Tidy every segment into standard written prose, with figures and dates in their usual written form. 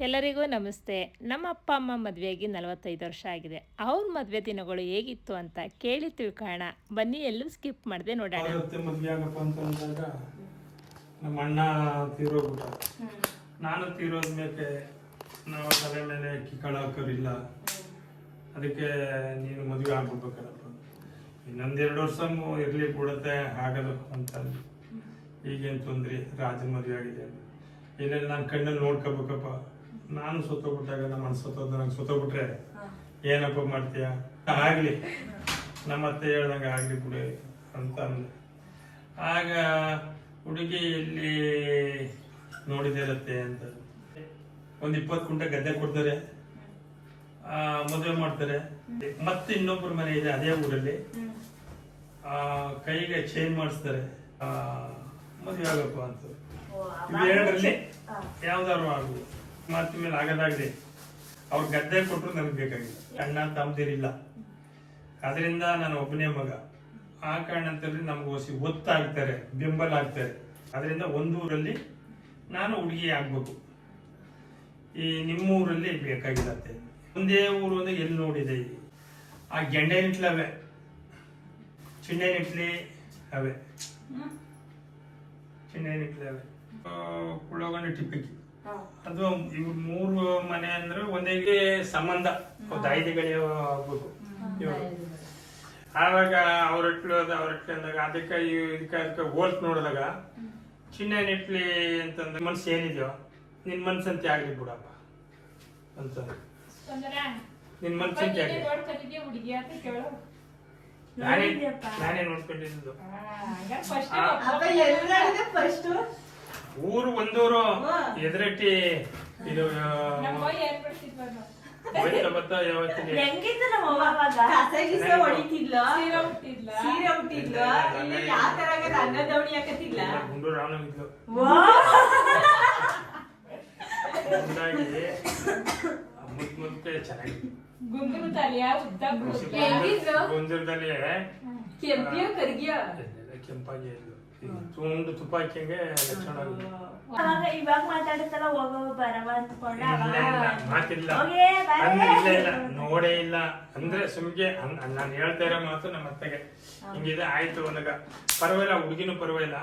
ಎಲ್ಲರಿಗೂ ನಮಸ್ತೆ. ನಮ್ಮ ಅಪ್ಪ ಅಮ್ಮ ಮದುವೆಯಾಗಿ 45 ವರ್ಷ ಆಗಿದೆ. ಅವ್ರ ಮದುವೆ ದಿನಗಳು ಹೇಗಿತ್ತು ಅಂತ ಕೇಳಿ ತಿಳ್ಕೊಳ್ಳೋಣ ಬನ್ನಿ. ಎಲ್ಲೂ ಸ್ಕಿಪ್ ಮಾಡದೆ ನೋಡೋಣ. ಮದುವೆ ಆಗಪ್ಪ ಅಂತಂದಾಗ ನಮ್ಮ ಅಣ್ಣ ತೀರೋಗ್ಬಿಟ್ಟ. ನಾನು ತೀರೋದ್ಮೇಲೆ ನಾವು ತಲೆ ಮೇಲೆ ಕಿಕ್ಕಳ ಹಾಕೋರಿಲ್ಲ, ಅದಕ್ಕೆ ನೀನು ಮದುವೆ ಆಗ್ಬಿಡ್ಬೇಕಲ್ಲಪ್ಪ, ಇನ್ನೊಂದೆರಡು ವರ್ಷ ಇರಲಿ ಬಿಡುತ್ತೆ ಆಗದು ಅಂತ. ಈಗೇನು ತೊಂದರೆ, ರಾಜನ ಮದುವೆ ಆಗಿದೆ, ಇಲ್ಲ ನಾನು ಕಣ್ಣಲ್ಲಿ ನೋಡ್ಕೋಬೇಕಪ್ಪ. ನಾನು ಸತ್ತೋಗ್ಬಿಟ್ಟಾಗ ನಮ್ಮ ಮನಸ್ಸು ಸತ್ತೋದ, ನಂಗೆ ಸತ್ತೋಗ್ಬಿಟ್ರೆ ಏನಪ್ಪ ಮಾಡ್ತೀಯ, ಆಗಲಿ ನಮ್ಮ ಅತ್ತೆ ಹೇಳ್ದಂಗೆ ಆಗಲಿ ಬಿಡಿ ಅಂತ ಅಂದೆ. ಆಗ ಹುಡುಗಿ ಇಲ್ಲಿ ನೋಡಿದಿರತ್ತೆ ಅಂತ ಒಂದು 20 ಕುಂಟೆ ಗದ್ದೆ ಕೊಡ್ತಾರೆ, ಮದುವೆ ಮಾಡ್ತಾರೆ. ಮತ್ತೆ ಇನ್ನೊಬ್ಬರ ಮನೆ ಇದೆ ಅದೇ ಊರಲ್ಲಿ, ಕೈಗೆ ಚೇಂಜ್ ಮಾಡಿಸ್ತಾರೆ, ಮದುವೆ ಆಗಪ್ಪ ಅಂತ. ಇವೆರಡರಲ್ಲಿ ಯಾವ್ದಾದ್ರು ಆಗುದು. ಮಾತು ಮೇಲೆ ಆಗದಾಗಿದೆ. ಅವ್ರ ಗದ್ದೆ ಕೊಟ್ಟರು ನನಗೆ ಬೇಕಾಗಿಲ್ಲ, ಅಣ್ಣ ತಮ್ಮದಿರಿಲ್ಲ, ಅದರಿಂದ ನಾನು ಒಬ್ಬನೇ ಮಗ. ಆ ಕಾರಣದಲ್ಲಿ ನಮ್ಗೆ ಹೊಸಿ ಒತ್ತಾಗ್ತಾರೆ, ಬೆಂಬಲ ಆಗ್ತಾರೆ. ಅದರಿಂದ ಒಂದೂರಲ್ಲಿ ನಾನು ಹುಡುಗಿ ಆಗ್ಬೇಕು, ಈ ನಿಮ್ಮೂರಲ್ಲಿ ಬೇಕಾಗಿಲ್ಲತ್ತೆ. ಒಂದೇ ಊರು ಅಂದ್ರೆ ಎಲ್ಲಿ ನೋಡಿದೆ, ಆ ಗೆಂಡೆ ನಿಟ್ಲವೆ, ಚಿಣ್ಣೆ ನಿಟ್ಲಿ ಅವೆ, ಚಿಣ್ಣೆ ನಿಟ್ಲಿ ಅವೆ, ಕುಳ್ಳೋಗಂಡ ಟಿಪ್ಪಕ್ಕಿ. ಅದು ಇವ್ರು 3 ಮನೆ ಅಂದ್ರೆ ಒಂದೇ ಸಂಬಂಧ, ದಾಯಿದಿಗಳೇ ಆಗ್ಬೇಕು ಇವರು. ಆವಾಗ ಅವ್ರಟ್ಲು ಅಂದಾಗ ಅದಕ್ಕೆ ಇದಕ್ಕೆ ಹೋಲ್ಸ್ ನೋಡಿದಾಗ ಚಿನ್ನ ನೆಟ್ಲಿ ಅಂತಂದ್ರೆ ಮನ್ಸು ಏನಿದೆಯೋ ನಿನ್ ಮನ್ಸಂತೆ ಆಗ್ಲಿ ಬಿಡಪ್ಪ ಅಂತ. ನಿನ್ ಮನ್ಸಂತೆ ಆಗ್ಲಿ, ನಾನೇ ನೋಡ್ಕೊಂಡಿದ್ದು. ಊರು ಒಂದೂರು ಎದುರಟ್ಟಿ ಇದು ಭತ್ತ ಯಾವತ್ತಿಗೆ ಗುಂಡು ರಾವಣಗಿದ್ಲು. ಮುತ್ತೆ ಚೆನ್ನಾಗಿತ್ತು, ಗೊಂದರದಲ್ಲಿ ಕೆಂಪಾಗಿ ತುಂಡು ತುಪ್ಪ ಹಾಕಿಂಗೆ ಲಕ್ಷಣ ಇವಾಗ ಮಾತಾಡುತ್ತಲ್ಲ ಹೋಗೋ ಬರವ ಮಾತಿಲ್ಲ ಅಂದ್ರೆ ಇಲ್ಲ ನೋಡೇ ಇಲ್ಲ ಅಂದ್ರೆ ಸುಮ್ಗೆ ನಾನು ಹೇಳ್ತಾ ಇರೋ ಮಾತು ನಮ್ಮ ಅತ್ತೆಗೆ ಹಿಂಗಿದೆ ಆಯ್ತು ಅಂದಾಗ ಪರವಾಗಿಲ್ಲ, ಹುಡುಗಿನೂ ಪರವಾಗಿಲ್ಲ.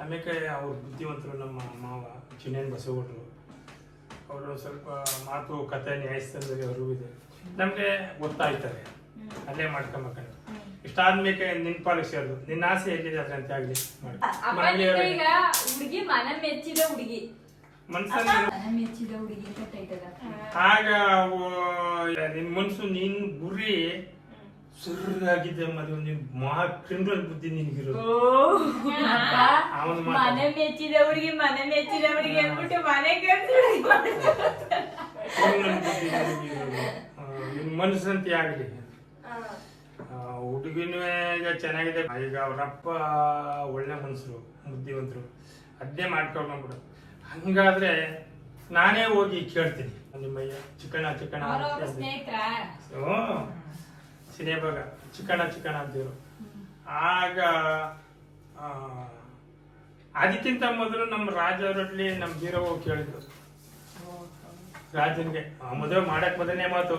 ಆಮೇಲೆ ಅವ್ರ ಬುದ್ಧಿವಂತರು ನಮ್ಮ ಮಾವ ಚಿನ್ನೇನ್ ಬಸವಗೌಡರು, ಅವರು ಸ್ವಲ್ಪ ಮಾತು ಕತೆ ನ್ಯಾಯಸ್ಥಾನದಲ್ಲಿ ಅರಿವು ಇದೆ, ನಮ್ಗೆ ಗೊತ್ತಾಯ್ತಾರೆ, ಅಲ್ಲೇ ಮಾಡ್ಕೊಂಬೇಕಂತ. ಇಷ್ಟಾದ್ಮೇಲೆ ನಿನ್ ಪಾಲಿಗೆ ಸೇರಿದು ನಿನ್ನ ಆಸೆ ಎಲ್ಲಿದೆ ಅದ್ರಂತೆ ಆಗ್ಲಿ ಹುಡುಗಿ ಮನ ಮೆಚ್ಚಿದ ಹುಡುಗಿ, ಆಗ ನಿನ್ ಮನ್ಸು ನಿನ್ ಗುರಿ ಸುರ್ರಾಗಿದೆ ಮದುವೆ, ನಿನ್ ಕ್ರಿಮಿನಲ್ ಬುದ್ಧಿ ನಿನ್ಗಿರೋದು. ಮನೆ ಮೆಚ್ಚಿದ ಹುಡುಗಿ ಅಂದ್ಬಿಟ್ಟು ಮನೆಗೆ ನಿನ್ ಮನಸ್ಸಂತೆ ಆಗ್ಲಿ. ಹುಡುಗಿನೂ ಈಗ ಚೆನ್ನಾಗಿದೆ, ಈಗ ಅವ್ರಪ್ಪ ಒಳ್ಳೆ ಮನುಷ್ಯರು, ಬುದ್ಧಿವಂತರು, ಅದೇ ಮಾಡ್ಕೊಂಡ್ಬಿಡು. ಹಂಗಾದ್ರೆ ನಾನೇ ಹೋಗಿ ಕೇಳ್ತೀನಿ, ನಿಮ್ಮಯ್ಯ ಚಿಕ್ಕಣ್ಣ ಸಿನೇಬಾಗ ಚಿಕ್ಕಣ್ಣ ಅಂತಿರು. ಆಗ ಅದಕ್ಕಿಂತ ಮೊದಲು ನಮ್ಮ ರಾಜ ಅವರಲ್ಲಿ ನಮ್ಮ ಬೀರವ್ವ ಕೇಳಿದ್ರು ರಾಜನ್ಗೆ ಮದುವೆ ಮಾಡಕ್ ಮೊದಲನೇ ಮಾತು.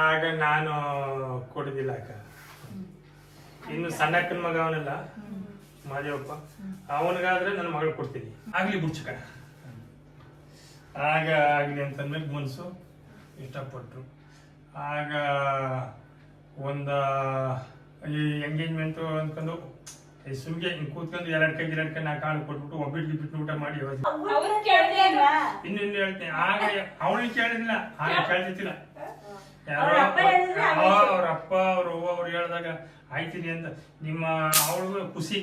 ಆಗ ನಾನು ಕೊಡುದಿಲ್ಲ ಅಕ್ಕ, ಇನ್ನು ಸಣ್ಣಕ್ಕನ ಮಗ ಅವನಲ್ಲ ಮಾದೇವಪ್ಪ, ಅವನಿಗಾದ್ರೆ ನನ್ನ ಮಗಳು ಕೊಡ್ತೀನಿ, ಆಗ್ಲಿ ಬುಡ್ಚಕ ಆಗ ಆಗ್ಲಿ ಅಂತಂದ್ಮೇಲೆ ಮನ್ಸು ಇಷ್ಟಪಟ್ರು. ಆಗ ಈ ಎಂಗೇಜ್ಮೆಂಟು ಅಂದ್ಕೊಂಡು ಸುಮ್ಗೆ ಹಿಂಗ್ ಕೂತ್ಕೊಂಡು 2 ಕೈ 2 ಕೈ 4 ಕಾಳು ಕೊಟ್ಬಿಟ್ಟು ಒಬ್ಬಿಟ್ಟು ಊಟ ಮಾಡಿ ಇನ್ನು ಹೇಳ್ತೀನಿ. ಆಗ ಅವಳಿಗೆ ಕೇಳಿದಿಲ್ಲ, ಆಗ ಕೇಳ್ತಿಲ್ಲ. ಯಾರೋ ಅವ್ರ ಅಪ್ಪ ಅವ್ರ ಅವ್ವ ಅವ್ರು ಹೇಳ್ದಾಗ ಆಯ್ತೀನಿ ಅಂತ ನಿಮ್ಮ ಅವಳಿಗೂ ಖುಷಿ.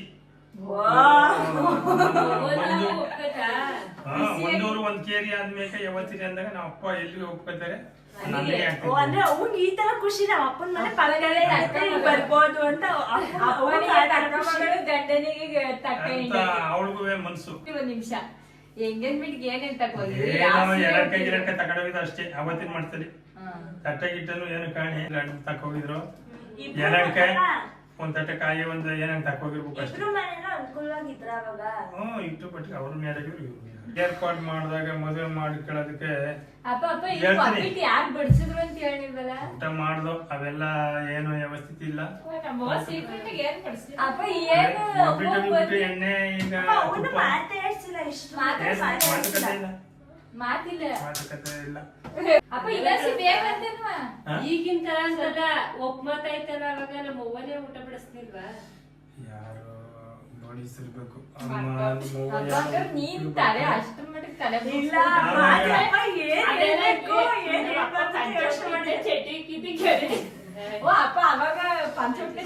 ಒಂದೂರು 1 ಕೇರಿ ಆದ್ಮೇಲೆ ಯಾವತ್ತೀನಿ ಅಂದಾಗ ನಮ್ಮ ಅಪ್ಪ ಎಲ್ಲಿಗೆ ಒಪ್ಕೋತಾರೆ, ಅಂದ್ರೆ ಅವ್ನ್ ಈ ತರ ಖುಷಿ ನಮ್ಮ ಅಪ್ಪನ ಮನೆ ಪಕ್ಕದಲ್ಲೇ ಬರ್ಬೋದು ಅಂತ ಅವಳಿಗೂ ಮನ್ಸು. ಒಂದ್ ನಿಮಿಷ ಎಂಗೇಜ್ಮೆಂಟ್ ಏನೇನ್ ತಗೋದ್ರಿ? 2 ಕೈ 2 ಕೈ ತಗೊಂಡೋಗಿದ್ದು ಅಷ್ಟೇ. ಅವತ್ತಿನ ಮಾಡ್ತಾರೆ ತಟ್ಟೆ ಗಿಟ್ಟನು ಏನು ಕಾಣಿ ತಕೋಗಿದ್ರು. 2 ಕೈ ಒಂದ್ ತಟ್ಟೆ ಕಾಯಿ ಒಂದ್ ಏನಂತ ತಕೋಗಿರ್ಬೇಕು ಅಷ್ಟೇ. ಇಬ್ರು ಮನೇನೂ ಅನುಕೂಲವಾಗಿದ್ರ ಅವಾಗ. ಇಟ್ಟು ಬಟ್ ಅವ್ರ ಮೇಲೆ ಏರ್ಪಾಡು ಮಾಡಿದಾಗ ಮದುವೆ ಮಾಡ್ಕೊಳ್ಳೋದಕ್ಕೆ ಅಪ್ಪ ಅಪ್ಪ ಈ ಹೇಳ್ತೀನಿ. ಒಬ್ಬಿಟ್ಟು ಯಾರು ಬಡಿಸಿದ್ರು ಅಂತ ಹೇಳಿಲ್ವಲ್ಲ. ಊಟ ಮಾಡ್ದು ಅವೆಲ್ಲ ಏನು ವ್ಯವಸ್ಥಿತ ಇಲ್ಲ. ನಮ್ಮ ಸೀಕ್ರೆಟ್ ಏನ್ ಕಳಿಸ್ಲಿ ಅಪ್ಪ ಏನು ಒಬ್ಬಿಟ್ಟು ಎಣ್ಣೆ ಈಗ ಅಪ್ಪ ಅವನು ತುಪ್ಪ ಮಾತೇ ಹೇಳ್ತಿಲ್ಲ ಇಷ್ಟು ಮಾತೇ ಮಾತುಕತೆ ಇಲ್ಲ. ಮಾತಿಲ್ಲ. ಮಾತುಕತೆ ಇಲ್ಲ. ಅಪ್ಪ ಇಲಾಸಿ ಬೇಗ ಅಂತೇನ್ವಾ ಹಾ? ಈಗಿನ ತರ ಅಂತಲ್ಲ ಒಪ್ಪಮತ ಐತಲ್ಲ ಅವಾಗ ನಮ್ಮ ಅವ್ವನೇ ಊಟ ಬಿಡಿಸ್ತಿಲ್ವಾ. ಯಾರು ನೋಡಿಸಿರ್ಬೇಕು ಹಂಗಾರೆ ನೀನ್ ತಲೆ ಅಷ್ಟು ಮಟ್ಟಿಗೆ ತಲೆ ಇಲ್ಲ ಬೋಳ್ಸ್ಕೊಂಡ್ ಮಾತಪ್ಪ ಏನ್ ಅದೆಲ್ಲ ಹೇಳ್ಬೇಕು ಏನ್ ಹೇಳ್ಬೇಕು ಅಂತ ಯೋಚ್ನೆ ಮಾಡಿ. ಚಡ್ಡಿ ಕಿದ್ದಿ ಕೇಳಿ. ಓ ಅಪ್ಪ ಅವಾಗ ಪಂಚೋಟ್ಲಿ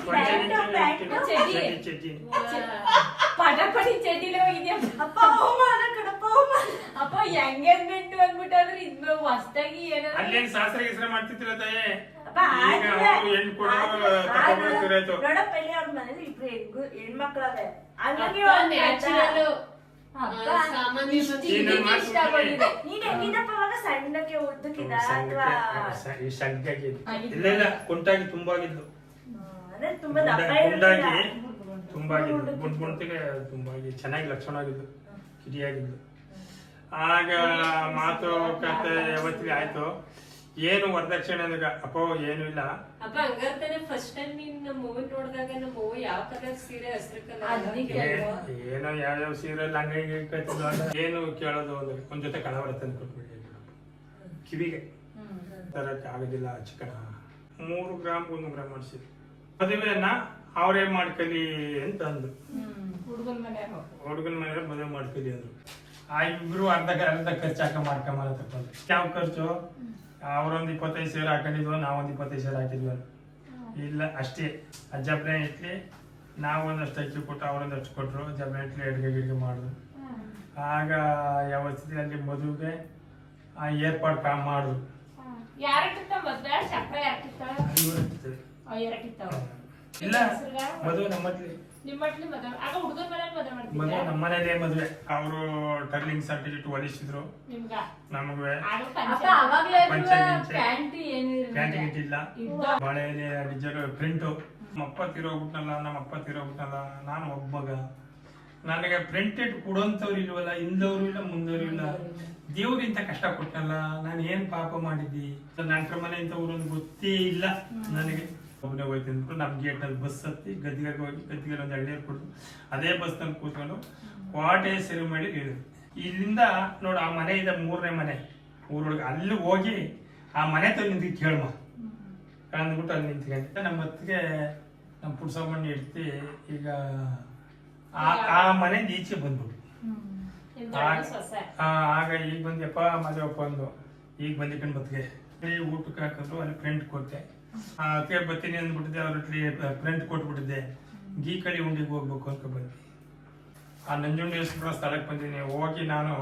ಚಡ್ಡಿ ಪಟಾಪಟಿ ಚಡ್ಡಿಲೇ ಹೋಗಿದ್ಯಪ್ಪ. ಅಪ್ಪ ಅವಮಾನ ಕಣಪ್ಪ ಅವಮಾನ. ಅಪ್ಪ ಎಂಗೇಜ್ಮೆಂಟ್ ಅಂದ್ಬಿಟ್ಟಾದ್ರೆ ಇದ್ನ ಹೊಸ್ದಾಗಿ ಏನಾದ್ರು ಅಲ್ಲೇನ್ ಶಾಸ್ತ್ರ ಗಿಸ್ತ್ರ ಮಾಡ್ತಿತ್ತಿಲ್ಲ ತಾಯಿ. ಅಪ್ಪ ಈಗ ಅವ್ರು ಹೆಣ್ಣು ಕೊಡೋರು ತಗೊಂಡ್ಬರ್ತಿರಾಯ್ತು. ನೋಡಪ್ಪ ಇಲ್ಲಿ ಅವ್ರ ಮನೇಲಿ ಇಬ್ರು ಹೆಣ್ಮಕ್ಳವೆ ಹಂಗಾಗಿ ಅಪ್ಪ ಅವ್ನ್ ನ್ಯಾಚುರಲ್ ಅಪ್ಪ ನೀನ್ ಹೆಂಗಿದ್ದಪ್ಪ ಅವಾಗ ಸಣ್ಣಕ್ಕೆ ಉದ್ದಕ್ಕಿದ ಅಥವಾ ಈ ಸಂಖ್ಯಾಗಿ ಇಲ್ಲ ಇಲ್ಲ ಕುಂಟಾಗಿ ತುಂಬಾಗಿದ್ದು. ಅಂದ್ರೆ ತುಂಬಾ ದಪ್ಪ ಗುಂಡಾಗಿ ಇರ್ಲಿಲ್ಲ. ತುಂಬಾಗಿದ್ದು ಗುಂಡ್ತಿಗೆ ತುಂಬಾಗಿ ಚೆನ್ನಾಗಿ ಲಕ್ಷಣ ಆಗಿದ್ದು ಕಿಡಿಯಾಗಿದ್ದು. ಆಗ ಮಾತುಕತೆ ಯಾವತ್ತಿಗೆ ಆಯ್ತು. ಏನು ವರದಕ್ಷಿಣೆ ಅಂದಾಗ ಅಪ್ಪ ಏನು ಇಲ್ಲ. ಅಪ್ಪ ಹಂಗಾರ್ತಾನೆ ಫಸ್ಟ್ ಟೈಮ್ ನೀನ್ ನಮ್ಮ ಮೂವಿ ನೋಡಿದಾಗ ನಮ್ಮ ಮೂವಿ ಯಾವ ಕಲರ್ ಸೀರೆ ಹಸಿರು ಕಲರ್ ಏನೋ ಯಾವ್ಯಾವ ಸೀರಿಯಲ್ ಹಂಗ ಏನು ಕೇಳೋದು ಅಂದ್ರೆ ಒಂದ್ ಜೊತೆ ಕಳವರ ತಂದು ಕೊಟ್ಬಿಡಿ ಕಿವಿಗೆ ತರಕ್ಕೆ ಆಗೋದಿಲ್ಲ. ಚಿಕನ 3 ಗ್ರಾಮ್ 1 ಗ್ರಾಮ್ ಮಾಡಿಸಿದ್ರು. ಮದುವೆಯನ್ನ ಅವರೇ ಮಾಡ್ಕಲಿ ಅಂತ ಅಂದ್ರು. ಹುಡುಗನ ಮನೆಯವ್ರು ಹುಡುಗನ ಮನೆಯವ್ರು ಮದುವೆ ಮಾಡ್ಕಲಿ ಅಂದ್ರು. ಆ ಇಬ್ರು ಅರ್ಧ ಖರ್ಚಾಕ ಮಾಡ್ಕೊಂಬರ ತಕೊಂಡು ಯಾವ ಖರ್ಚು ಅವ್ರೊಂದ್ 25 ಸೇರ್ ಹಾಕೊಂಡಿದ್ವು, ನಾವೊಂದ್ 25 ಸೇರ್ ಹಾಕಿದ್ವಿ. ಇಲ್ಲ ಅಷ್ಟೇ. ಆ ಜಬ್ನೆ ಇಟ್ಲಿ ನಾವೊಂದಷ್ಟು ಅಕ್ಕಿ ಕೊಟ್ಟು ಅವರೊಂದಷ್ಟು ಕೊಟ್ರು. ಜಬ್ನೆ ಇಟ್ಲಿ ಅಡ್ಗೆ ಮಾಡಿದ್ರು. ಆಗ ಯಾವ ಸ್ಥಿತಿಯಲ್ಲಿ ಮದುವೆಗೆ ಏರ್ಪಾಡು ಮಾಡಿದ್ರು. ಯಾರಕ್ಕಿತ್ತ ಮದ್ವೆ ಚಕ್ರ ಯಾರಕ್ಕಿತ್ತ ಇವ್ರು ಯಾರಕ್ಕಿತ್ತವ ಇಲ್ಲ ಮದುವೆ ನಮ್ಮಲ್ಲಿ ನಿಮ್ಮ ಮಟ್ಲಿ ಮದ್ವೆ ಆಗ ಹುಡುಗನ ಮನೇಲಿ ಮದ್ವೆ ಮದುವೆ ಮಾಡ್ತಿದ್ದೆ ನಮ್ಮನೇಲೆ ಮದುವೆ. ಅವರು ಟರ್ಲಿಂಗ್ ಸರ್ಟಿಫಿಕೇಟ್ ಹೊಲಿಸಿದ್ರು ನಿಮ್ಗ ನಮಗುವೆ. ಆಗ ಅಪ್ಪ ಅವಾಗ್ಲೇ ಪಂಚೆ ಗಿಂಚೆ. ಪ್ಯಾಂಟ್ ಏನು ಪ್ಯಾಂಟ್ ಗಿಟ್ ಇಲ್ಲ. ಇದ್ದ ಮಳೆಯಲ್ಲಿ ಡಿಜರ್ ಪ್ರಿಂಟು. ನಮ್ಮಪ್ಪ ತೀರೋಗ್ಬಿಟ್ನಲ್ಲ ನಾನು ಒಬ್ಬ ಮಗ. ನನಗೆ ಪ್ರಿಂಟೆಡ್ ಕೊಡೋಂಥವ್ರು ಇಲ್ವಲ್ಲ, ಹಿಂದವರು ಇಲ್ಲ ಮುಂದವರು ಇಲ್ಲ. ದೇವ್ರು ಇಂಥ ಕಷ್ಟ ಕೊಟ್ಟನಲ್ಲ, ನಾನು ಏನ್ ಪಾಪ ಮಾಡಿದ್ದಿ. ನನ್ನ ಮನೆ ಇಂಥ ಊರೊಂದು ಗೊತ್ತೇ ಇಲ್ಲ ನನಗೆ. ಒಬ್ಬನೇ ಹೋಯ್ತು ಅಂದ್ಬಿಟ್ಟು ನಮ್ಮ ಗೇಟ್ನಲ್ಲಿ ಬಸ್ ಹತ್ತಿ ಗದ್ದಿಗೆ ಹೋಗಿ ಗದ್ದಿಗೆ ಒಂದು ಎಳ್ನೀರು ಕೊಟ್ಟು ಅದೇ ಬಸ್ ನಲ್ಲಿ ಕೂತ್ಕೊಂಡು ಕೋಟೆ ಸಿರಿಮಳಿ ಇಳಿದು ಇಲ್ಲಿಂದ ನೋಡು ಆ ಮನೆ ಇದೆ 3ನೇ ಮನೆ ಊರೊಳಗೆ. ಅಲ್ಲಿ ಹೋಗಿ ಆ ಮನೆ ತ ನಿಂತು ಕೇಳಮ್ಮ ಅಂದ್ಬಿಟ್ಟು ಅಲ್ಲಿ ನಿಂತ್ಕೊಂಡು ನಮ್ಮ ಹೊತ್ತಿಗೆ ನಮ್ಮ ಪುಡ್ಸಮ್ಮಣ್ಣಿ ಇಡ್ತಿ. ಈಗ ಆ ಮನೆಯಿಂದ ಈಚೆ ಬಂದ್ಬಿಟ್ಟು ಸೊಸೆ ಆಗ ಈಗ ಬಂದ್ಯಪ್ಪ ಮದುವೆಪ್ಪ ಅಂದು. ಈಗ ಬಂದಿಕೊಂಡು ಬತ್ತಿಗೆ ಊಟಕ್ಕೆ ಹಾಕಿದ್ರು. ಅಲ್ಲಿ ಪ್ರಿಂಟ್ ಕೊಟ್ಟೆ. ಅದಕ್ಕೆ ಬರ್ತೀನಿ ಅಂದ್ಬಿಟ್ಟಿದ್ದೆ. ಅವ್ರಲ್ಲಿ ಪ್ರಿಂಟ್ ಕೊಟ್ಬಿಟ್ಟಿದ್ದೆ. ಗೀಕಳಿ ಉಂಡಿಗೆ ಹೋಗ್ಬೇಕು ಅಂತ ಬಂದೆ. ಆ ನಂಜುಂಡೇಶ್ವರ ಸ್ಥಳಕ್ಕೆ ಬಂದಿನಿ. ಹೋಗಿ ನಾನು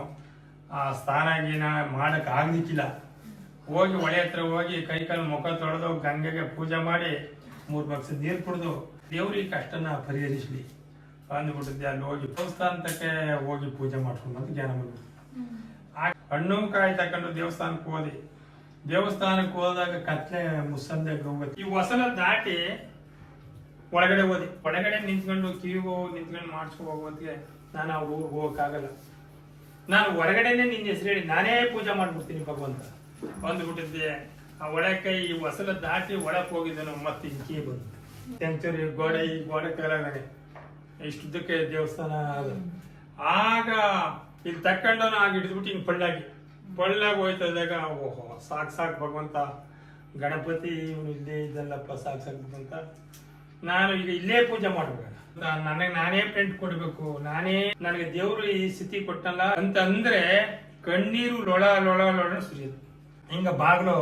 ಆ ಸ್ನಾನ ಗೀನ ಮಾಡಕ್ ಆಗ್ಲಿಕ್ಕಿಲ್ಲ. ಹೋಗಿ ಹೊಳೆ ಹತ್ರ ಹೋಗಿ ಕೈ ಕಾಲು ಮುಖ ತೊಳೆದು ಗಂಗೆಗೆ ಪೂಜೆ ಮಾಡಿ 3 ಬಕ್ಸ ನೀರು ಕುಡಿದು ದೇವ್ರಿಗೆ ಕಷ್ಟನ ಪರಿಹರಿಸ್ಲಿ ಅಂದ್ಬಿಟ್ಟಿದ್ದೆ. ಅಲ್ಲಿ ಹೋಗಿ ದೇವಸ್ಥಾನಕ್ಕೆ ಹೋಗಿ ಪೂಜೆ ಮಾಡ್ಕೊಂಡು ಅಂತ ಜ್ಞಾನ ಬಂದ್ಬಿಟ್ಟು ಹಣ್ಣು ಕಾಯಿ ತಕೊಂಡು ದೇವಸ್ಥಾನಕ್ಕೆ ಹೋದಾಗ ಕತ್ಲೆ ಮುಸ್ಸಂದೆ ಹೋಗುತ್ತೆ. ಈ ಹೊಸಲ ದಾಟಿ ಒಳಗಡೆ ಹೋದಿ. ಒಳಗಡೆ ನಿಂತ್ಕೊಂಡು ಕಿವಿಗೆ ಹೋಗಿ ನಿಂತ್ಕೊಂಡು ಮಾಡಿಸ್ಕೊ ಹೋಗೋದಕ್ಕೆ ನಾನು ಅವ್ರ ಊರಿಗೆ ಹೋಗಕ್ಕಾಗಲ್ಲ. ನಾನು ಹೊರಗಡೆನೆ ನಿನ್ನ ಹೆಸರು ಹೇಳಿ ನಾನೇ ಪೂಜೆ ಮಾಡ್ಬಿಡ್ತೀನಿ ಭಗವಂತ ಅಂದ್ಬಿಟ್ಟಿದ್ದೆ. ಆ ಒಳಕ್ಕೆ ಈ ಹೊಸಲ ದಾಟಿ ಒಳಕ್ ಹೋಗಿದ್ದನು. ಮತ್ತೆ ಕೀ ಬಂದು ಸೆಂಚುರಿ ಗೋಡೆ ಈ ಗೋಡೆ ಕೆಳಗಡೆ ಇಷ್ಟುದ್ದಕ್ಕೆ ದೇವಸ್ಥಾನ ಅದು. ಆಗ ಇಲ್ಲಿ ತಕ್ಕೊಂಡು ಆಗ ಹಿಡಿದ್ಬಿಟ್ಟು ಹಿಂಗೆ ಪಳ್ಳಾಗಿ ಹೋಯ್ತದಾಗ ಓಹೋ ಸಾಕು ಭಗವಂತ ಗಣಪತಿ ಇವನು ಇಲ್ಲೇ ಇದ್ದಲ್ಲಪ್ಪ ಸಾಕು ಭಗವಂತ. ನಾನು ಈಗ ಇಲ್ಲೇ ಪೂಜೆ ಮಾಡ್ಬೇಕು. ನನಗೆ ನಾನೇ ಪ್ರಿಂಟ್ ಕೊಡ್ಬೇಕು. ನಾನೇ ನನಗೆ ದೇವ್ರು ಈ ಸ್ಥಿತಿ ಕೊಟ್ಟಲ್ಲ ಅಂತ ಅಂದ್ರೆ ಕಣ್ಣೀರು ಲೊಳ ಸುರಿಯುತ್ತೆ. ಹಿಂಗ ಬಾಗ್ಲು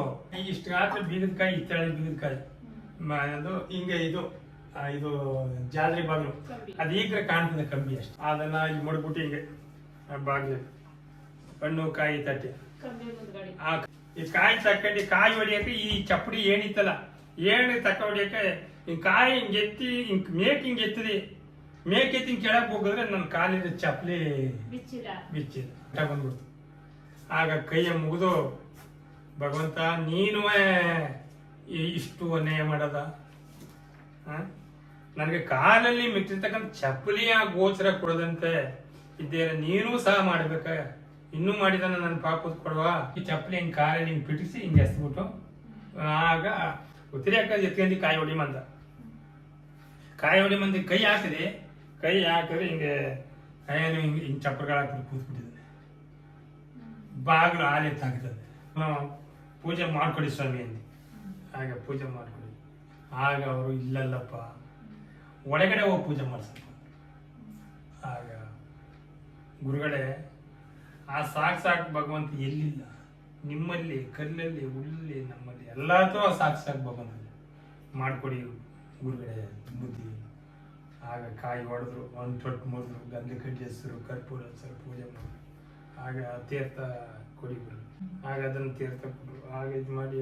ಇಷ್ಟು ಗಾತ್ರ ಬೀಗದಕಾಯಿ ಇತ್ತಳೆ ಬೀಗದಕಾಯಿ ಅದು ಹಿಂಗೆ ಇದು ಜಾದ್ರಿ ಬಾಗ್ಲು ಅದು ಈಗ ಕಾಣ್ತದೆ ಕಂಬಿ ಅಷ್ಟೆ. ಅದನ್ನ ಇಲ್ಲಿ ಮಡ್ಬಿಟ್ಟು ಹಿಂಗೆ ಬಾಗ್ಲಿ ಹಣ್ಣು ಕಾಯಿ ತಟ್ಟೆ ಈ ಕಾಯಿ ತಕ್ಕಂಡು ಕಾಯಿ ಹೊಡಿಯಕ್ಕೆ ಈ ಚಪ್ಪಡಿ ಏನಿತ್ತಲ್ಲ ಏಣಿ ತಕ್ಕ ಹೊಡಿಯಕ್ಕೆ ಹಿಂಗ್ ಕಾಯಿ ಹಿಂಗೆತ್ತಿ ಹಿಂಗ್ ಎತ್ತದಿ ಮೇಕೆತ್ತಿ ಕೆಳಕ್ ಹೋಗಿದ್ರೆ ನನ್ನ ಕಾಲಿನ ಚಪ್ಪಲಿ ಬಿಚ್ಚಿದ ಬಂದ್ಬಿಡ್ತು. ಆಗ ಕೈಯ ಮುಗಿದು ಭಗವಂತ ನೀನು ಇಷ್ಟು ಅನ್ಯಾಯ ಮಾಡದ ನನಗೆ ಕಾಲಲ್ಲಿ ಮಿಟ್ಟಿರ್ತಕ್ಕಂಥ ಚಪ್ಪಲಿಯ ಗೋಚರ ಕೊಡದಂತೆ ಇದ್ದೇನೆ. ನೀನೂ ಸಹ ಮಾಡ್ಬೇಕ. ಇನ್ನೂ ಮಾಡಿದಾನ ನನ್ನ ಪಾಪದ ಕೊಡುವ. ಈ ಚಪ್ಪಲಿ ಹಿಂಗೆ ಕಾಲಲ್ಲಿ ಹಿಂಗೆ ಪಿಟಿಸಿ ಹಿಂಗೆ ಎಸ್ಬಿಟ್ಟು ಆಗ ಗೊತ್ತಿರಿ ಯಾಕಂದ್ರೆ ಎತ್ಕೊಂಡು ಕಾಯಿ ಹೊಡಿ ಮಂದ. ಕಾಯಿ ಹೊಡಿ ಮಂದಿ ಕೈ ಹಾಕಿದೆ. ಕೈ ಹಾಕಿದ್ರೆ ಹಿಂಗೆ ಕೈಯನ್ನು ಹಿಂಗೆ ಹಿಂಗೆ ಚಪ್ಪಲಿಗಳು ಹಾಕಿದ್ರೆ ಕೂತ್ಬಿಟ್ಟಿದ್ದಾನೆ. ಬಾಗಿಲು ಹಾಲು ಎತ್ತಾಗ್ತದೆ. ಪೂಜೆ ಮಾಡ್ಕೊಡಿ ಸ್ವಾಮಿ ಅಂದು. ಹಾಗೆ ಪೂಜೆ ಮಾಡ್ಕೊಡಿ. ಆಗ ಅವರು ಇಲ್ಲಲ್ಲಪ್ಪ ಒಳಗಡೆ ಹೋಗಿ ಪೂಜೆ ಮಾಡ್ಸಪ್ಪ. ಆಗ ಗುರುಗಳೇ, ಆ ಸಾಕು ಭಗವಂತ ಎಲ್ಲಿಲ್ಲ, ನಿಮ್ಮಲ್ಲಿ, ಕಲ್ಲಲ್ಲಿ, ಉಳ್ಳಲ್ಲಿ, ನಮ್ಮಲ್ಲಿ ಎಲ್ಲಾತೂ ಆ ಸಾಕು ಭಗವಂತ ಮಾಡ್ಕೊಡಿ ಗುರುಗಳೇ ಬುದ್ಧಿ. ಆಗ ಕಾಯಿ ಹೊಡೆದ್ರು, ಒಂದು ತೊಟ್ಟು ಮುರಿದ್ರು, ಗಂಧೆ ಕಡ್ಡಿ ಹೆಸರು, ಕರ್ಪೂರ ಹೆಸರು ಪೂಜೆ ಮಾಡಿದ್ರು. ಆಗ ತೀರ್ಥ ಕೊಡಿ ಗುರು. ಆಗ ಅದನ್ನು ತೀರ್ಥ ಕೊಡು. ಆಗ ಇದು ಮಾಡಿ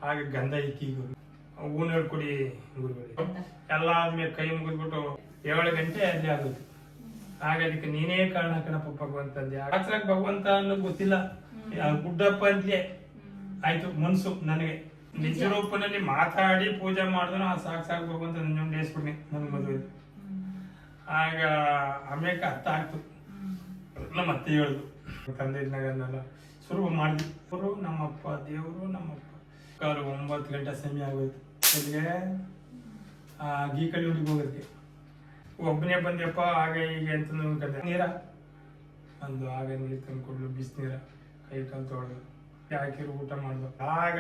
ಆಗ ಗಂಧ ಇಕ್ಕಿ ಗುರು, ಹೂನರ್ ಕೊಡಿ ಗುರುಗಳಿಗೆ. ಎಲ್ಲ ಆದ್ಮೇಲೆ ಕೈ ಮುಗಿದ್ಬಿಟ್ಟು 7 ಗಂಟೆ ಅಲ್ಲಿ ಆಗುತ್ತೆ. ಆಗ ಅದಕ್ಕೆ ನೀನೇ ಕಾರಣ ಕಣಪ್ಪ ಭಗವಂತ ಅಂದೆ. ಆಚರಾಗ ಭಗವಂತ ಅನ್ನೋದು ಗೊತ್ತಿಲ್ಲ, ಗುಡ್ಡಪ್ಪ ಅಂತಲೇ ಆಯ್ತು ಮನ್ಸು ನನಗೆ. ನಿಜ ರೂಪದಲ್ಲಿ ಮಾತಾಡಿ ಪೂಜೆ ಮಾಡಿದ್ರು ಆ ಸಾಕು ಭಗವಂತ ನನ್ನ ನೇಸ್ಬಿಡ್ನಿ ನನ್ನ ಮದುವೆ. ಆಗ ಆಮೇಲೆ ಅರ್ಥ ಆಗ್ತು. ನಮ್ಮ ಅತ್ತೆ ಹೇಳುದು, ತಂದೆ ನಗರನೆಲ್ಲ ಶುರು ಮಾಡಿದ್ವಿ. ಅವರು ನಮ್ಮಪ್ಪ ದೇವರು ನಮ್ಮಪ್ಪ. 9 ಗಂಟೆ ಸಮಯ ಆಗೋಯ್ತು. ಅಲ್ಲಿಗೆ ಗೀಕಳಿ ಹುಡುಗಿ ಹೋಗೋದಕ್ಕೆ ಒಬ್ಬನೇ ಬಂದೆಪ್ಪ. ಆಗ ಈಗ ಎಂತ ಕತೆ ನೀರ ಒಂದು ಆಗ ನೀರು ತಂದು ಕೊಡ್ಲು, ಬಿಸಿನೀರ ಕೈ ಕಾಲು ತೊಳೆದು ಹಾಕಿರು, ಊಟ ಮಾಡಿದ್ರು. ಆಗ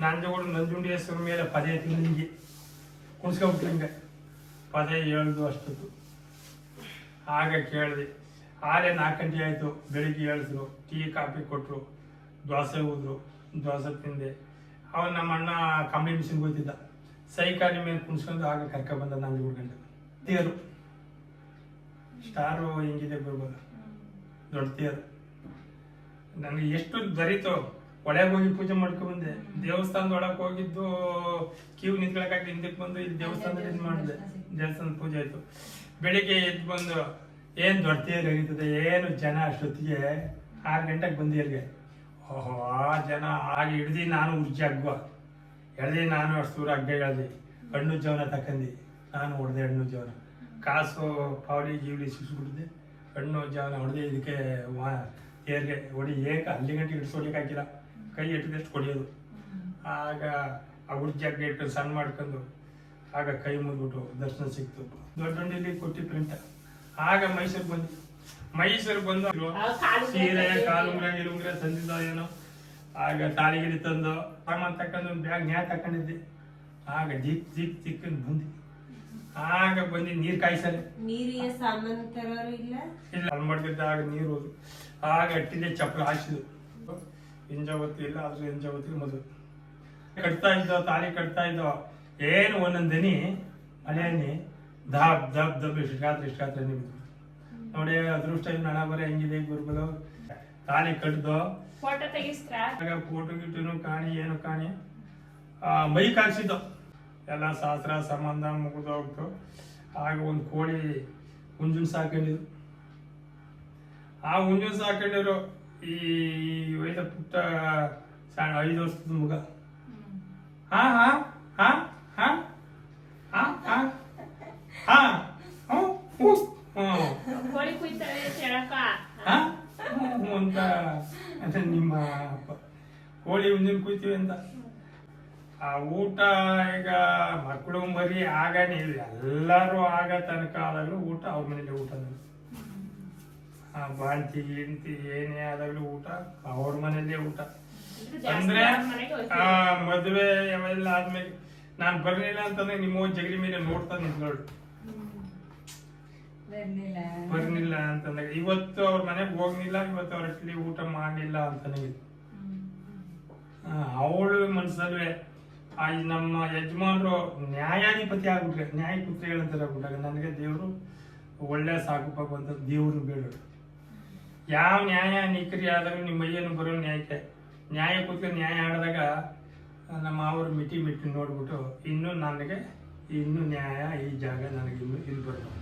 ನಂಜುಗಳು ನಂಜುಂಡಿ ಹೆಸರು ಮೇಲೆ ಪದೇ ತಿಂಗಳಿಗೆ ಕುಣಿಸ್ಕೊಬಿಟ್ರಂಗೆ ಪದೇ ಹೇಳ್ದು ಅಷ್ಟೊತ್ತು. ಆಗ ಕೇಳಿದೆ. ಆರೇ 4 ಗಂಟೆ ಆಯಿತು. ಬೆಳಿಗ್ಗೆ ಹೇಳಿದ್ರು, ಟೀ ಕಾಫಿ ಕೊಟ್ಟರು, ದೋಸೆ ಹೋದ್ರು, ದೋಸೆ ತಿಂದೆ. ಅವನು ನಮ್ಮ ಅಣ್ಣ ಕಂಬಳಿ ಮಿಷಿನ್ಗೆ ಹೋಗ್ತಿದ್ದ. ಸೈಕಾಲಿ ಮೇಲೆ ಕುಣಿಸ್ಕೊಂಡು ಆಗ ಕರ್ಕ ಬಂದ ನಂಜುಗಳು ಗಂಟೆ ತೇರು. ಸ್ಟಾರು ಹಿಂಗಿದೆ ಬರ್ಬೋದು, ದೊಡ್ಡ ತೇರು. ನನಗೆ ಎಷ್ಟು ದರಿತು. ಒಳಗೆ ಹೋಗಿ ಪೂಜೆ ಮಾಡ್ಕೊಂಡ್ ಬಂದೆ. ದೇವಸ್ಥಾನದ ಒಳಗೆ ಹೋಗಿದ್ದು ಕ್ಯೂ ನಿಂತ್ಕೊಳಕಾಗಿ ಹಿಂದಕ್ಕೆ ಬಂದು ಇಲ್ಲಿ ದೇವಸ್ಥಾನದಲ್ಲಿ ಇದು ಮಾಡಿದೆ. ದೇವಸ್ಥಾನದ ಪೂಜೆ ಆಯ್ತು. ಬೆಳಿಗ್ಗೆ ಎದ್ದು ಬಂದು ಏನು ದೊಡ್ಡ ತೇರು ಹರಿತದೆ, ಏನು ಜನ. ಅಷ್ಟೊತ್ತಿಗೆ 6 ಗಂಟೆಗೆ ಬಂದು ಎಲ್ಲಿಗೆ. ಓಹೋ, ಆ ಜನ ಆಗ ಹಿಡ್ದು ನಾನು ಉರ್ಜಿ ಹಗ್ಗ ಎಳ್ದು, ನಾನು ಅಷ್ಟು ದೂರ ಹಗ್ಗ ಎಳ್ದು ಹಣ್ಣು ಜವನ ತಕ್ಕಂಡು ನಾನು ಹೊಡೆದೆ. ಹಣ್ಣು ಜವನ ಕಾಸು ಪಾವಳಿ ಜೀವಳಿ ಸಿಕ್ಸ್ಬಿಟ್ಟಿದ್ದೆ. ಹಣ್ಣು ಜವನ ಹೊಡೆದೆ. ಇದಕ್ಕೆ ತೇರಿಗೆ ಹೊಡಿ ಅಲ್ಲಿ ಗಂಟೆ ಹಿಡಿಸೋಲಿಕ್ಕೆ ಹಾಕಿಲ್ಲ, ಕೈ ಇಟ್ಟಿದಷ್ಟು ಹೊಡಿಯೋದು. ಆಗ ಆ ಉರ್ಜಿ ಹಗ್ಗ ಇಟ್ಟು ಸಣ್ಣ ಮಾಡ್ಕೊಂಡು ಆಗ ಕೈ ಮುಗಿದ್ಬಿಟ್ಟು ದರ್ಶನ ಸಿಕ್ತು. ದೊಡ್ಡ ಹಂಡಿಲಿ ಕೊಟ್ಟಿ ಪ್ರಿಂಟ. ಆಗ ಮೈಸೂರಿಗೆ ಬಂದು ಸೀರೆ ಕಾಲುಂಗ್ರ ಇರುಂಗ್ರ ತಂದಿದ್ದ ಏನೋ. ಆಗ ತಾಳಿಗಿರಿ ತಂದು ಸಾಮಾನು ತಕೊಂಡು ಒಂದು ಬ್ಯಾಗ್ ನ್ಯಾ ತಕೊಂಡಿದ್ದೆ. ಆಗ ಚಿಕ್ಕಂದು ಬಂದು ಆಗ ಬಂದು ನೀರು ಕಾಯಿಸಲೆ ನೀರಿಗೆ ಸಾಮಾನು ತರೋರು ಇಲ್ಲ. ಅಲ್ಲಿ ಮಾಡ್ತಿದ್ದ. ಆಗ ನೀರು ಹೋದ್ರು. ಆಗ ಅಟ್ಟಿದೆ ಚಪ್ಪಲು ಹಾಸಿದ್ರು. ಎಂಜಾವತ್ತು ಇಲ್ಲ, ಆದ್ರೂ ಎಂಜಾವತ್ತಿಗೆ ಮದುವೆ ಕಟ್ತಾ ಇದ್ದೋ, ತಾಳಿ ಕಟ್ತಾ ಇದ್ದೋ. ಏನು ಒಂದೊಂದು ದನಿ ಹಳೆಯನ್ನಿ ದಬ್ ದಬ್ ದಬ್ ಇಷ್ಟು ಗಾತ್ರ ನಿಮ್ದು ನೋಡಿ. ಅದೃಷ್ಟ ಹಣ ಬರ ಹೆಂಗಿದೆ ಗುರುಗಳು. ತಾಳಿ ಕಟ್ದೋ, ಫೋಟೋ ತೆಗಿಸ್ತಾ ಆಗ ಫೋಟೋ ಗಿಟ್ಟನು ಕಾಣಿ ಏನು ಕಾಣಿ. ಮೈಕ್ ಹಾಕ್ಸಿದ್ದು ಎಲ್ಲ ಶಾಸ್ತ್ರ ಸಂಬಂಧ ಮುಗಿದೋಗ್ತು. ಆಗ ಒಂದು ಕೋಳಿ ಹುಂಜುನ್ ಸಾಕೊಂಡಿದ್ರು. ಆ ಹುಂಜುನ್ ಸಾಕೊಂಡಿರೋ ಈ ವೈದ ಪುಟ್ಟ 5 ವರ್ಷದ ಮಗ. ಹಾ ಹಾ ಹಾ ಹಾ ಹಾ ಹಾ ಹಾ ಕೋಳಿ ಕುಯ್ತಾರೆ ಹೇಳಕ್ಕ. ಅಂತ ನಿಮ್ಮ ಅಪ್ಪ ಕೋಳಿ ಹುಂಜಿನ ಕುಯ್ತೀವಿ ಅಂತ. ಆ ಊಟ ಈಗ ಮಕ್ಕಳು ಮರಿ ಆಗ ನೀವು ಎಲ್ಲರೂ ಆಗ ತನಕ ಆದಾಗಲೂ ಊಟ ಅವ್ರ ಮನೇಲಿ ಊಟ. ಬಾಂತಿ ಗಿಂತಿ ಏನೇ ಆದಾಗಲೂ ಊಟ ಅವ್ರ ಮನೇಲಿ ಊಟ. ಅಂದ್ರೆ ಮದುವೆ ಅವೆಲ್ಲ ಆದ್ಮೇಲೆ ನಾನು ಬರ್ಲಿಲ್ಲ ಅಂತಂದ್ರೆ ನಿಮ್ಮ ಜಗಲಿ ಮೇಲೆ ನೋಡ್ತಾ ನಿಂತ್ಕೊಳ್ಳು. ಬರ್ನಿಲ್ಲ ಅಂತಂದಾಗ ಇವತ್ತು ಅವ್ರ ಮನೆಗೆ ಹೋಗ್ಲಿಲ್ಲ, ಇವತ್ತು ಅವ್ರ ಇಡ್ಲಿ ಊಟ ಮಾಡಲಿಲ್ಲ ಅಂತಾನೆ. ಅವಳು ಮನಸ್ಸಲ್ವೇ ನಮ್ಮ ಯಜಮಾನ್ರು ನ್ಯಾಯಾಧಿಪತಿ ಆಗ್ಬಿಟ್ರೆ, ನ್ಯಾಯಪುತ್ರಿಗಳಂತಾರೆ ಆಗ್ಬಿಟ್ಟಾಗ ನನಗೆ ದೇವರು ಒಳ್ಳೆ ಸಾಕು ಭಗವಂತ ದೇವರು ಬೇಡ. ಯಾವ ನ್ಯಾಯ ನಿಖರಿ ಆದಾಗ ನಿಮ್ಮ ಮೈಯನ್ನು ಬರೋ ನ್ಯಾಯ ಕೂತ್ಕೊಂಡು ನ್ಯಾಯ ಆಡಿದಾಗ ನಮ್ಮ ಅವರು ಮಿಟಿ ನೋಡ್ಬಿಟ್ಟು ಇನ್ನೂ ನನಗೆ ಇನ್ನೂ ನ್ಯಾಯ ಈ ಜಾಗ ನನಗೆ ಇನ್ನೂ ಇಲ್ಲಿ ಬರೋದು.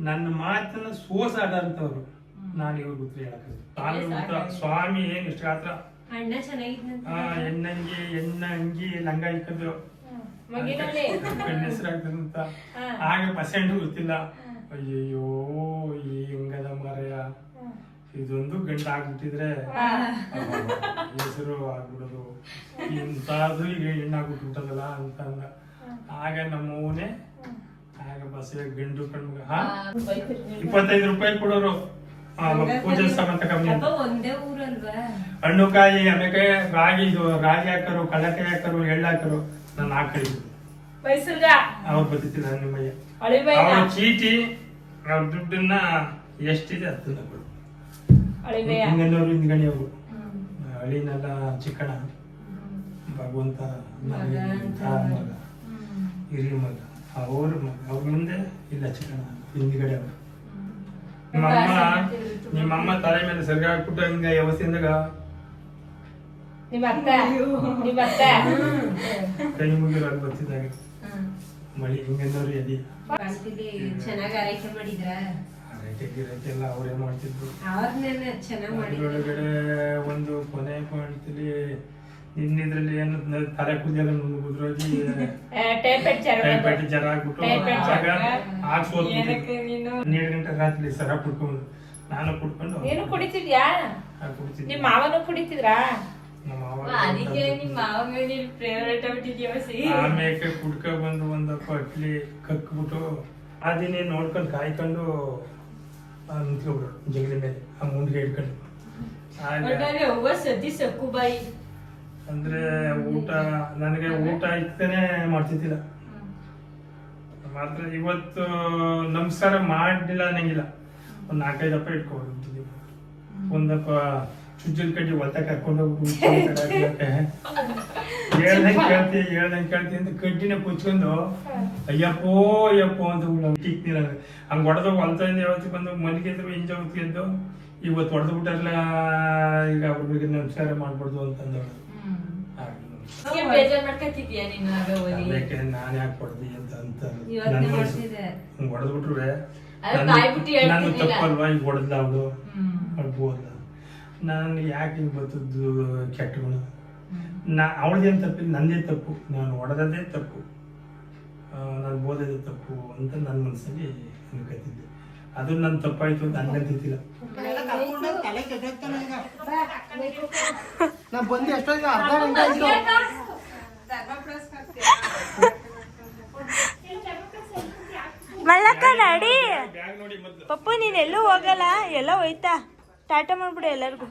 ನನ್ನ ಮಾತನ್ನ ಸೋಸಾಡಂತವ್ರು ನಾನು ಇವ್ರ ಗೊತ್ತು ಹೇಳಕ್ಕೆ. ಸ್ವಾಮಿ ಏನ್ ಇಷ್ಟ ಗಾತ್ರ ಅಣ್ಣ ಚೆನ್ನಾಗಿದ್ದಂತ ಎಣ್ಣ ಅಂಗಿ ಲಂಗ ಇಕ್ಕದು ಮಗಿನಲ್ಲಿ ಕಣ್ಣು ಹೆಸರಾಗ್ತದೆ ಅಂತ ಹಾಗೆ ಪರ್ಸೆಂಟ್ ಗೊತ್ತಿಲ್ಲ. ಅಯ್ಯಯ್ಯೋ ಈ ಹೆಂಗದ ಮರೆಯ ಇದೊಂದು ಗಂಟೆ ಆಗ್ಬಿಟ್ಟಿದ್ರೆ ಹೆಸರು ಆಗ್ಬಿಡೋದು ಇಂಥದ್ದು ಈಗ ಹೆಣ್ಣಾಗ್ಬಿಟ್ಬಿಟ್ಟದಲ್ಲ ಅಂತ ಅಂದ. ಆಗ ನಮ್ಮವನೇ ಆಗ ಬಸವ ಗಂಡು ಕಣ್ಮಗ 25 ರೂಪಾಯಿ ಕೊಡೋರು ಪೂಜೆ ಸಾಮಾನ್ ತಗೊಂಡು. ಅಪ್ಪ ಒಂದೇ ಊರಲ್ವಾ? ಹಣ್ಣು ಕಾಯಿ ಆಮೇಲೆ ರಾಗಿ ಹಾಕರು, ಕಡಲೆಕಾಯಿ ಹಾಕರು, ಎಳ್ಳು ಹಾಕರು. ನಾನು ಹಾಕಿದ್ರು ಮೈಸೂರ್ಗ ಅವ್ರು ಬದುಕಿಲ್ಲ ನಿಮ್ಮಯ್ಯ. ಅಳಿಬೈನ ಅವ್ರ ಚೀಟಿ ಅವ್ರ ದುಡ್ಡನ್ನ ಎಷ್ಟಿದೆ ಅದನ್ನ ಕೊಡು. ಅಳಿಬೈಯ ಹಿಂಗನವರು ಹಿಂದ್ಗಣಿಯವರು ಹಳಿನೆಲ್ಲ ಚಿಕ್ಕಣ ಭಗವಂತ ನನಗೆ ಮಗ ಹಿರಿಯ ಮಗ ಅವ್ರ ಮಗ ಅವ್ರ ಮುಂದೆ ಇಲ್ಲ ಚಿಕ್ಕಣ ಹಿಂದ್ಗಡೆ ಅವರು. ನಿಮ್ಮಮ್ಮ ತಲೆ ಮೇಲೆ ಸರಿಗ ಹಾಕ್ಬಿಟ್ಟು ಹಿಂಗ ವ್ಯವಸ್ಥೆಯಿಂದಾಗ ನಿಮ್ಮ ಅತ್ತೆ ಕೈ ಮುಗಿರೋ ಅಲ್ಲಿ ಬರ್ತಿದ್ದಾಗ ಮಳಿ ಹಿಂಗಂದವ್ರು ಎದಿ ಕಾಣ್ತಿದ್ದೆ ಚೆನ್ನಾಗಿ ಆರೈಕೆ ಮಾಡಿದ್ರ? ಆರೈಕೆ ಗಿರೈಕೆ ಎಲ್ಲ ಅವರೇ ಮಾಡ್ತಿದ್ರು. ಅವ್ರನ್ನೇನೆ ಚೆನ್ನಾಗ್ ಮಾಡಿದ್ರು. ಅದ್ರೊಳಗಡೆ ಒಂದು ಕೊನೆ ಪಾಯಿಂಟಲ್ಲಿ ಇನ್ನಿದ್ರಲ್ಲಿ ಏನು ತಲೆ ಕೂದಲೆಲ್ಲ ಮುಗಿದ್ರೋಗಿ ಟೈಫಾಯ್ಡ್ ಜ್ವರ ಆಗ್ಬಿಟ್ಟು ಆಗ ಸೋತ್ಬಿಟ್ಟಿದ್ರು. 12 ಗಂಟೆ ರಾತ್ರಿ ಸರ ಕುಡ್ಕೊಂಡು ನಾನು ಕುಡ್ಕೊಂಡು ನೀನು ಕುಡಿತಿದ್ಯಾ? ಕುಡ್ತಿದ್ದೆ. ನಿಮ್ ಮಾವನು ಕುಡಿತಿದ್ರಾ? ನಮ್ಮ ಮಾವ ಅದಕ್ಕೆ ನಿಮ್ಮ ಮಾವ ಮೇಲೆ ಫೇವರೇಟ್ ಆಗ್ಬಿಟ್ಟಿದ್ಯಾ ಸಿ. ಆಮೇಲೆ ಕುಡ್ಕ ಬಂದು ಒಂದು ಪಟ್ಲಿ ಕಕ್ಬಿಟ್ಟು ಆ ದಿನ ನೋಡ್ಕೊಂಡು ಕಾಯ್ಕೊಂಡು ನಿಂತ್ಕೊಬಿಡು ಜಗಲಿ ಮೇಲೆ ಆ ಮುಂದ್ಗೆ ಇಟ್ಕೊಂಡು. ಅವ್ವ ಸತಿ ಸಕ್ಕು ಬಾಯಿ ಅಂದ್ರೆ ಊಟ ನನಗೆ ಊಟ ಇತ್ತನೇ ಮಾಡ್ತಿದ್ದಿಲ್ಲ. ಮಾತ್ರ ಇವತ್ತು ನಮಸ್ಕಾರ ಮಾಡಲಿಲ್ಲ ಅನ್ನಂಗಿಲ್ಲ. ಒಂದು 4-5 ದಪ್ಪ ಇಟ್ಕೊಬಿಡ್ತಿದ್ವಿ. ಒಂದಪ್ಪ ಚುಜ್ಜಲ್ ಕಡ್ಡಿ ಒತ್ತ ಕರ್ಕೊಂಡು ಹೋಗಿ ಹೇಳ್ದಂಗೆ ಕೇಳ್ತಿ ಅಂತ ಕಡ್ಡಿನ ಕುಚ್ಕೊಂಡು ಅಯ್ಯಪ್ಪೋ ಅಂತ ಟಿಕ್ನಿಲ್ಲ. ಹಂಗೆ ಹೊಡೆದು ಹೊಲ್ತಂದು ಯಾವತ್ತು ಬಂದು ಮನೆಗೆದ್ರು ಇಂಜ ಹೊತ್ಗೆದ್ದು ಇವತ್ತು ಹೊಡೆದು ಬಿಟ್ಟಾರಲ್ಲ ಈಗ ಅವ್ರಿಗೆ ನಮಸ್ಕಾರ ಮಾಡ್ಬಾರ್ದು ಅಂತಂದವಳು. ಬೇಜಾರ್ ಮಾಡ್ಕೊತಿದ್ಯಾ ನೀನು ಆಗ ಓದಿ? ಅದಕ್ಕೆ ನಾನು ಯಾಕೆ ಹೊಡೆದಿ ಅಂತ ಇವತ್ತೇ ಮಾಡ್ತಿದ್ದೆ. ಹಂಗೆ ಹೊಡೆದ್ಬಿಟ್ರು ಅದು ಬಾಯ್ಬಿಟ್ಟು ನಾನು ಹೇಳ್ತಿರ್ಲಿಲ್ಲ. ತಪ್ಪಲ್ವಾ ಈಗ ಹೊಡೆದ್ಲ ಅವಳು ಅಳ್ಬೋದ. ನಾನು ಯಾಕೆ ಹಿಂಗೆ ಬರ್ತದ್ದು ಕೆಟ್ಟ ಗುಣ. ಅವಳದೇನು ತಪ್ಪಿಲ್ಲ, ನಂದೇ ತಪ್ಪು. ನಾನು ಹೊಡೆದದೇ ತಪ್ಪು, ನಾನು ಬೋಧದೇ ತಪ್ಪು ಅಂತ ನನ್ನ ಮನಸ್ಸಲ್ಲಿ ಅನ್ಕೋತಿದ್ದೆ. ಅದು ನನ್ನ ತಪ್ಪಾಯ್ತು ಅಂತ ಅನ್ಕೊಂತಿದ್ದಿಲ್ಲ. ನಾ ಬಂದು ಎಷ್ಟೊತ್ತಿಗೆ ಅರ್ಧ ಗಂಟೆ ಆಯ್ತು. ಮಲ್ಲಕ್ಕ ನಡಿ ಬ್ಯಾಗ್ ನೋಡಿ ಮೊದಲು. ಪಪ್ಪು ನೀನ್ ಎಲ್ಲೂ ಹೋಗಲ್ಲ, ಎಲ್ಲ ಹೋಯ್ತಾ? ಟಾಟಾ ಮಾಡ್ಬಿಡು ಎಲ್ಲರಿಗೂ.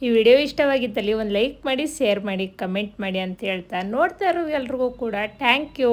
ಈ ವಿಡಿಯೋ ಇಷ್ಟವಾಗಿದ್ದಲ್ಲಿ ಒಂದು ಲೈಕ್ ಮಾಡಿ, ಶೇರ್ ಮಾಡಿ, ಕಮೆಂಟ್ ಮಾಡಿ ಅಂತ ಹೇಳ್ತಾ ನೋಡ್ತಾ ಇರೋ ಎಲ್ರಿಗೂ ಕೂಡ ಥ್ಯಾಂಕ್ ಯು.